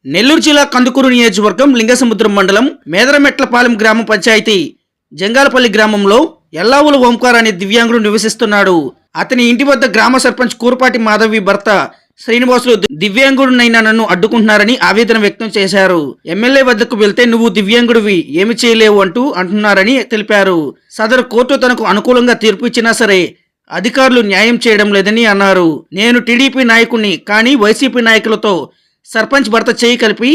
నెల్లూరు జిల్లా కందుకూరు నియోజకవర్గం లింగసముద్రం మండలం మేదరమెట్లపాలెం గ్రామ పంచాయతీ జంగాలపల్లి గ్రామంలో ఎల్లావుల ఓంకార్ అనే దివ్యాంగుడు నివసిస్తున్నాడు. అతని ఇంటి వద్ద గ్రామ సర్పంచ్ కూరపాటి మాధవి భర్త శ్రీనివాసులు దివ్యాంగుడునైనా నన్ను అడ్డుకుంటున్నారని ఆవేదన వ్యక్తం చేశారు. ఎమ్మెల్యే వద్దకు వెళ్తే నువ్వు దివ్యాంగుడివి ఏమి చేయలేవు అంటున్నారని తెలిపారు. సదరు కోర్టు తనకు అనుకూలంగా తీర్పు ఇచ్చినా సరే అధికారులు న్యాయం చేయడం లేదని అన్నారు. నేను టీడీపీ నాయకుడిని, కానీ వైసీపీ నాయకులతో సర్పంచ్ భర్త చేయి కలిపి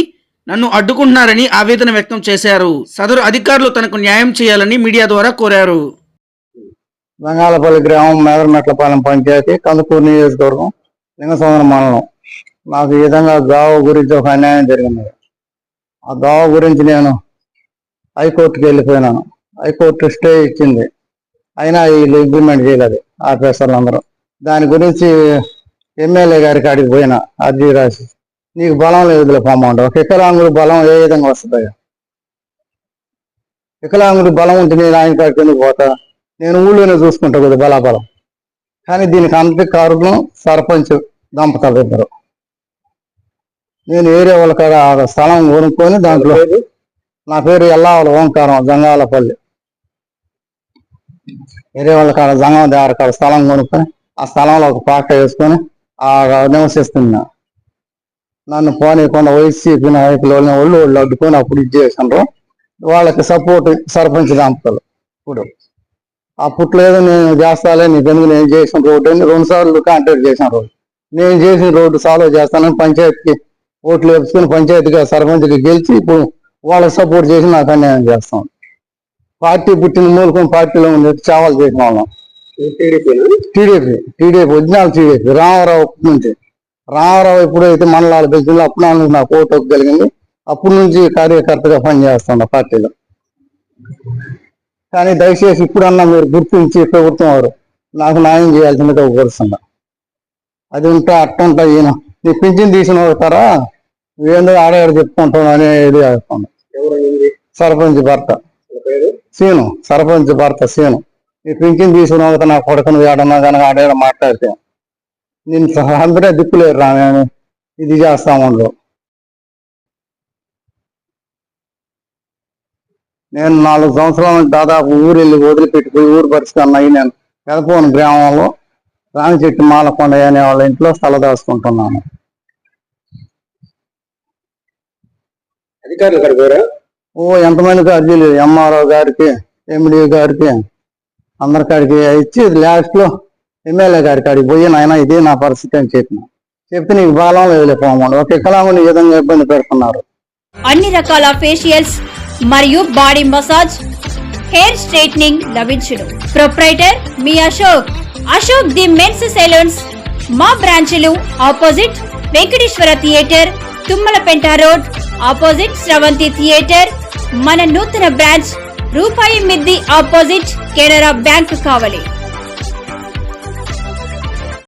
నన్ను అడ్డుకుంటున్నారని ఆవేదన వ్యక్తం చేశారు. సదరు అధికారులు తనకు న్యాయం చేయాలని మీడియా ద్వారా కోరారు. జంగాలపల్లి గ్రామం మేదరమెట్లపాలెం పంచాయతీ కందుకూరు నియోజకవర్గం లింగసముద్రం మండలం. నాకు ఈ విధంగా గావ గురించి ఒక అన్యాయం జరిగింది. ఆ గావ గురించి నేను హైకోర్టుకి వెళ్ళిపోయినాను. హైకోర్టు స్టే ఇచ్చింది, అయినా వీళ్ళు ఇంప్లిమెంట్ చేయలేదు ఆఫీసర్లు అందరూ. దాని గురించి ఎమ్మెల్యే గారికి అడిగి పోయినా అర్జీ రాసి, నీకు బలం లేదులే పోమంట. ఒక వికలాంగుడు బలం ఏ విధంగా వస్తుంది? వికలాంగుడు బలం ఉంటే నేను ఆయన కాడికి ఎందుకు పోతా? నేను ఊళ్ళోనే చూసుకుంటా కదా బలాబలం. కానీ దీనికి అంత కారణం సర్పంచ్ దంపతులు ఇద్దరు. నేను ఏరే వాళ్ళ కాడ స్థలం కొనుక్కొని దాంట్లో, నా పేరు ఎల్లావుల ఓంకారం, జంగాలపల్లి. వేరే వాళ్ళ కాడ జంగం దేవర కాడ స్థలం కొనుక్కొని ఆ స్థలంలో ఒక పాక వేసుకొని ఆ నివసిస్తున్నా. నన్ను పోనీయకుండా వైసీపీ నాయకులు వాళ్ళు అడ్డుకొని అప్పుడు ఇది చేసినారు. వాళ్ళకి సపోర్ట్ సర్పంచ్ దంపతులు. అప్పట్లో నేను చేస్తాలే, నీకు ఎందుకు నేను చేసిన రోడ్డు అని 2 సార్లు కాంటాక్ట్ చేసిన రోడ్డు. నేను చేసిన రోడ్డు సాల్వ్ చేస్తానని పంచాయతీకి ఓట్లు వేసుకుని పంచాయతీగా సర్పంచ్కి గెలిచి ఇప్పుడు వాళ్ళకి సపోర్ట్ చేసి నాకు అన్యాయం చేస్తాం. పార్టీ పుట్టిన మూలకొని పార్టీలో ఉండే చావాలు చేసిన వాళ్ళం. TDP original TDP. రామారావు నుంచి రామారావు ఎప్పుడైతే మండలాలు పెంచిందో అప్పుడు నాకు ఓటు కలిగింది. అప్పటి నుంచి కార్యకర్తగా పనిచేస్తున్నా పార్టీలో. కానీ దయచేసి ఇప్పుడన్నా మీరు గుర్తించి ప్రభుత్వం వారు నాకు న్యాయం చేయాల్సిందిగా కోరుతున్నా. అది ఉంటా అట్టుంటా ఈయన నీ పింఛన్ తీసిన అవుతారా ఏందో ఆడగాడు చెప్పుకుంటాం అనేది చెప్తున్నా. సర్పంచ్ భర్త సీను, సర్పంచ్ భర్త సీను, నీ పింఛన్ తీసుకుని అవుతా నా కొడుకును ఏడన్నా కానీ ఆడేడ మాట్లాడితే నేను అందరే దిక్కులేరు రా, నేను ఇది చేస్తాము. నేను 4 సంవత్సరాల నుంచి దాదాపు ఊరు వెళ్ళి వదిలిపెట్టిపోయి ఊరు పరిస్థితి అన్నాయి. నేను పెదపోను గ్రామంలో రామిచెట్టు మాలకొండ అనే వాళ్ళ ఇంట్లో స్థల దాచుకుంటున్నాను. ఎంతమందికి అర్జీలు ఎంఆర్ఓ గారికి, ఎండి గారికి, అందరికాడికి ఇచ్చి లాస్ట్ లో ఎమ్మెల్యే గారికి అడిగి పోయి నాయన ఇదే నా పరిస్థితి అని చెప్తే నీకు బలం వెళ్ళిపోమండి. ఒక వికలాంగుని ఈ విధంగా ఇబ్బంది పెడుతున్నారు. అన్ని రకాల ఫేషియల్స్ మరియు బాడీ మసాజ్, హెయిర్ స్ట్రైట్నింగ్ లభించును. ప్రొప్రైటర్ మీ అశోక్ ది మెన్స్ సెలూన్స్. మా బ్రాంచ్లు opposite Venkateswara theatre, Tummalapenta road, opposite Sravanthi theatre. మన నూతన బ్రాంచ్ రూపాయి మిద్ది ఆపోజిట్ కెనరా బ్యాంక్ కావలి.